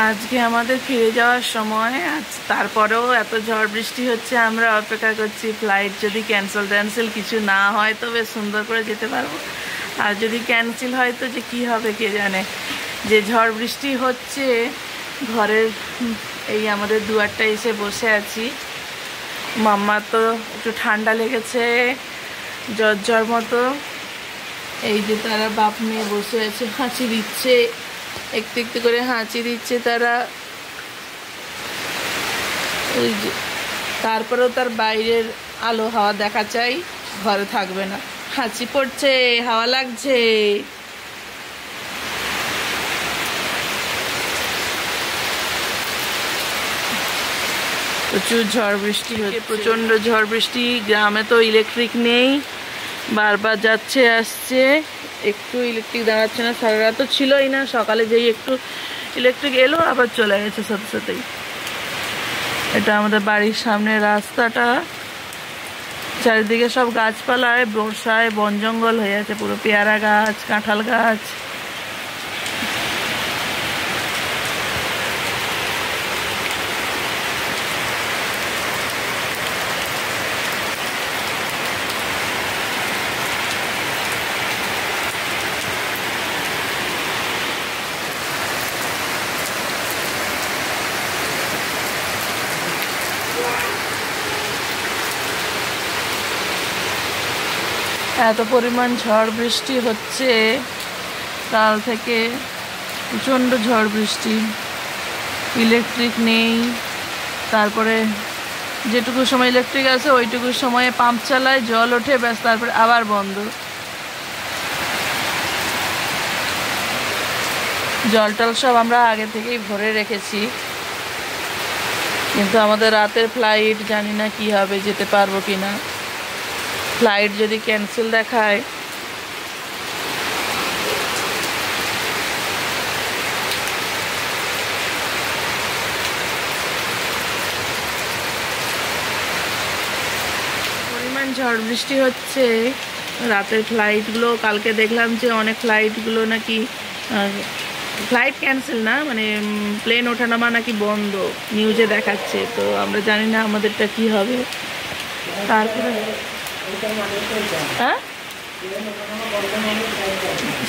আজকে আমাদের ফিরে যাওয়ার সময়, আজ তারপরেও এত ঝড় বৃষ্টি হচ্ছে, আমরা অপেক্ষা করছি ফ্লাইট যদি ক্যান্সেল কিছু না হয় তো বেশ সুন্দর করে যেতে পারবো। আর যদি ক্যান্সেল হয় তো যে কী হবে কে জানে। যে ঝড় বৃষ্টি হচ্ছে, ঘরের এই আমাদের দুয়ারটা এসে বসে আছি। মাম্মা তো একটু ঠান্ডা লেগেছে, জ্বর মতো। এই যে তারা বাপ মেয়ে বসে আছে, হাঁচি দিচ্ছে, একটু একটু করে হাঁচি দিচ্ছে তারা। ওই যে তারপরেও তার বাইরের আলো হাওয়া দেখা চাই, ঘরে থাকবে না। হাঁচি পড়ছে, হাওয়া লাগছে। প্রচুর ঝড় বৃষ্টি হচ্ছে, প্রচণ্ড ঝড় বৃষ্টি। গ্রামে তো ইলেকট্রিক নেই, বারবার যাচ্ছে আসছে, একটু ইলেকট্রিক দাঁড়াচ্ছে না। সারা রাত তো ছিলই না, সকালে যেই একটু ইলেকট্রিক এলো আবার চলে গেছে সাথে সাথেই। এটা আমাদের বাড়ির সামনের রাস্তাটা, চারিদিকে সব গাছপালায় বর্ষায় বন জঙ্গল হয়ে আছে পুরো। পেয়ারা গাছ, কাঁঠাল গাছ। এত পরিমাণ ঝড় বৃষ্টি হচ্ছে কাল থেকে, প্রচণ্ড ঝড় বৃষ্টি। ইলেকট্রিক নেই, তারপরে যেটুকু সময় ইলেকট্রিক আছে ওইটুকু সময়ে পাম্প চালায়, জল ওঠে, ব্যাস তারপরে আবার বন্ধ। জল টল সব আমরা আগে থেকেই ভরে রেখেছি, কিন্তু আমাদের রাতের ফ্লাইট, জানি না কি হবে, যেতে পারবো কি না। ফ্লাইট যদি ক্যান্সেল দেখায়, পরিমাণ ঝড় বৃষ্টি হচ্ছে। রাতের ফ্লাইটগুলো কালকে দেখলাম যে অনেক ফ্লাইটগুলো নাকি, ফ্লাইট ক্যান্সেল না, মানে প্লেন ওঠানামা নাকি বন্ধ, নিউজে দেখাচ্ছে। তো আমরা জানি না আমাদেরটা কি হবে। তারপরে হ্যাঁ,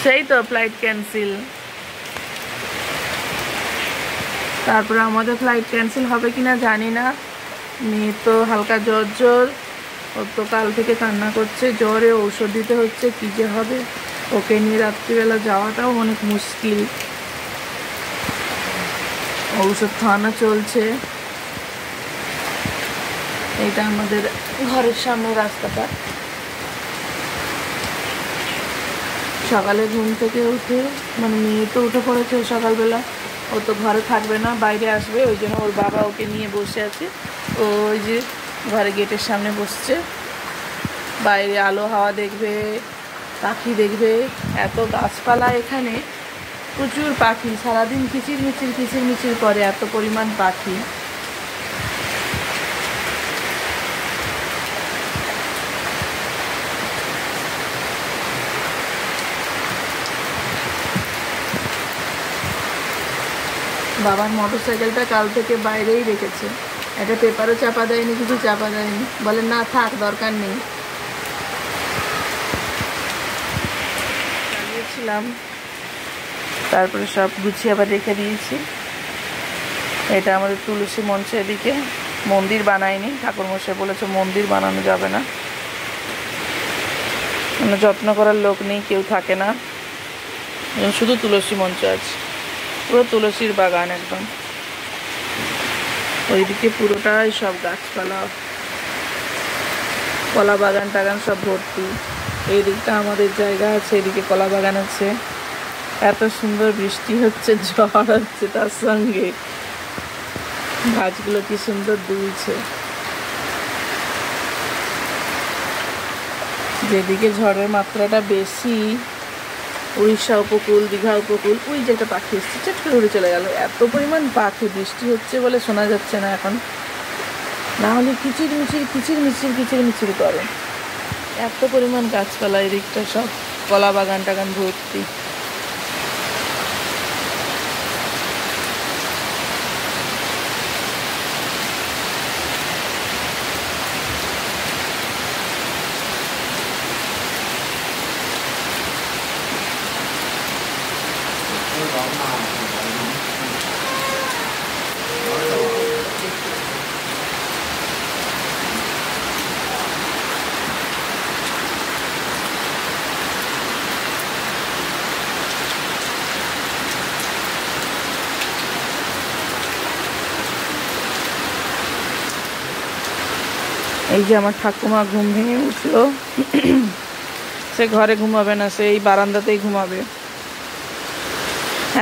সেই তো ফ্লাইট ক্যান্সেল। তারপরে আমাদের ফ্লাইট ক্যান্সেল হবে কিনা জানি না। মেয়ে তো হালকা জ্বর, ও তো কাল থেকে কান্না করছে, জ্বরে ঔষধ দিতে হচ্ছে। কী যে হবে, ওকে নিয়ে রাত্রিবেলা যাওয়াটাও অনেক মুশকিল। ঔষধ খাওয়ানো চলছে। এটা আমাদের ঘরের সামনে রাস্তাটা। সকালে ঘুম থেকে উঠে, মানে মেয়ে তো উঠে পড়েছে সকালবেলা, ও তো ঘরে থাকবে না, বাইরে আসবে, ওই জন্য ওর বাবা ওকে নিয়ে বসে আছে। ওই যে ঘরে গেটের সামনে বসছে, বাইরে আলো হাওয়া দেখবে, পাখি দেখবে। এত গাছপালা এখানে, প্রচুর পাখি, সারাদিন কিচিরমিচির করে, এত পরিমাণ পাখি। বাবার মোটরসাইকেলটা কাল থেকে বাইরেই রেখেছে, একটা পেপারও চাপা দেয়নি, কিছু চাপা দেয়নি, বলে না থাক, দরকার নেই। চালিয়েছিলাম, তারপরে সব গুছিয়ে আবার রেখে দিয়েছি। এটা আমাদের তুলসী মঞ্চ, এদিকে মন্দির বানায়নি, ঠাকুরমশাই বলেছে মন্দির বানানো যাবে না, মানে যত্ন করার লোক নেই, কেউ থাকে না, শুধু তুলসী মঞ্চ আছে। পুরো তুলসীর বাগান একদম। ওইদিকে পুরোটাই সব গাছপালা, কলা বাগান টাগান সব ভর্তি। এই দিকটা আমাদের জায়গা আছে, এদিকে কলা বাগান আছে। এত সুন্দর বৃষ্টি হচ্ছে, ঝড় হচ্ছে, তার সঙ্গে গাছগুলো কি সুন্দর দুলছে। যেদিকে ঝড়ের মাত্রাটা বেশি, উড়িষ্যা উপকূল, দীঘা উপকূল, ওই যে একটা পাখি এসছে, চট করে উড়ে চলে গেল। এত পরিমাণ পাখি, বৃষ্টি হচ্ছে বলে শোনা যাচ্ছে না এখন, না হলে কিচিরমিচির করে। এত পরিমাণ গাছপালা, এদিকটা সব কলা বাগান টাগান ভর্তি। এই যে আমার ঠাকুমা ঘুম ভেঙে উঠলো। সে ঘরে ঘুমাবে না, সে এই বারান্দাতেই ঘুমাবে।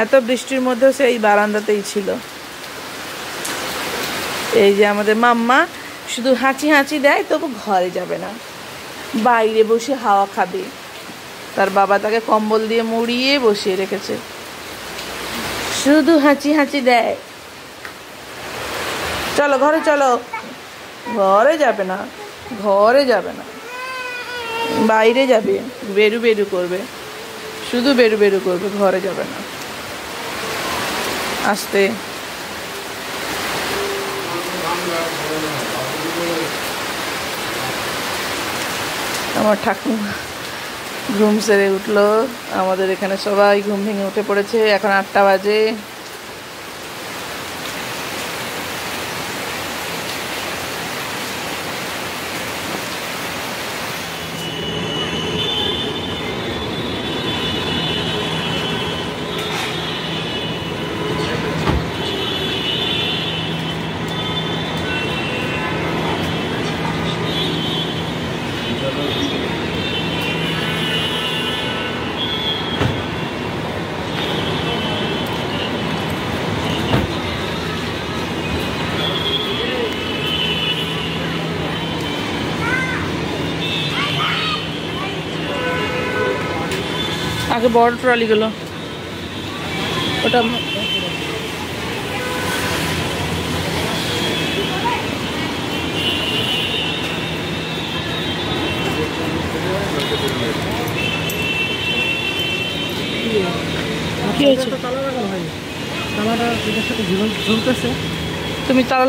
এত বৃষ্টির মধ্যে সে এই বারান্দাতেই ছিল। এই যে আমাদের মাম্মা শুধু হাঁচি হাঁচি দেয়, তবু ঘরে যাবে না, বাইরে বসে হাওয়া খাবে। তার বাবা তাকে কম্বল দিয়ে মুড়িয়ে বসিয়ে রেখেছে, শুধু হাঁচি হাঁচি দেয়। চলো ঘরে চলো। ঘরে যাবে না, ঘরে যাবে না, বাইরে যাবে, বেরু বেরু করবে, শুধু বেরু বেরু করবে, ঘরে যাবে না। আসতে আমার ঠাকুমা ঘুম সেরে উঠলো। আমাদের এখানে সবাই ঘুম ভেঙে উঠে পড়েছে। এখন 8টা বাজে। আগে বড় ট্রলিগুলো, ওটা কি হয়েছে? তুমি তালা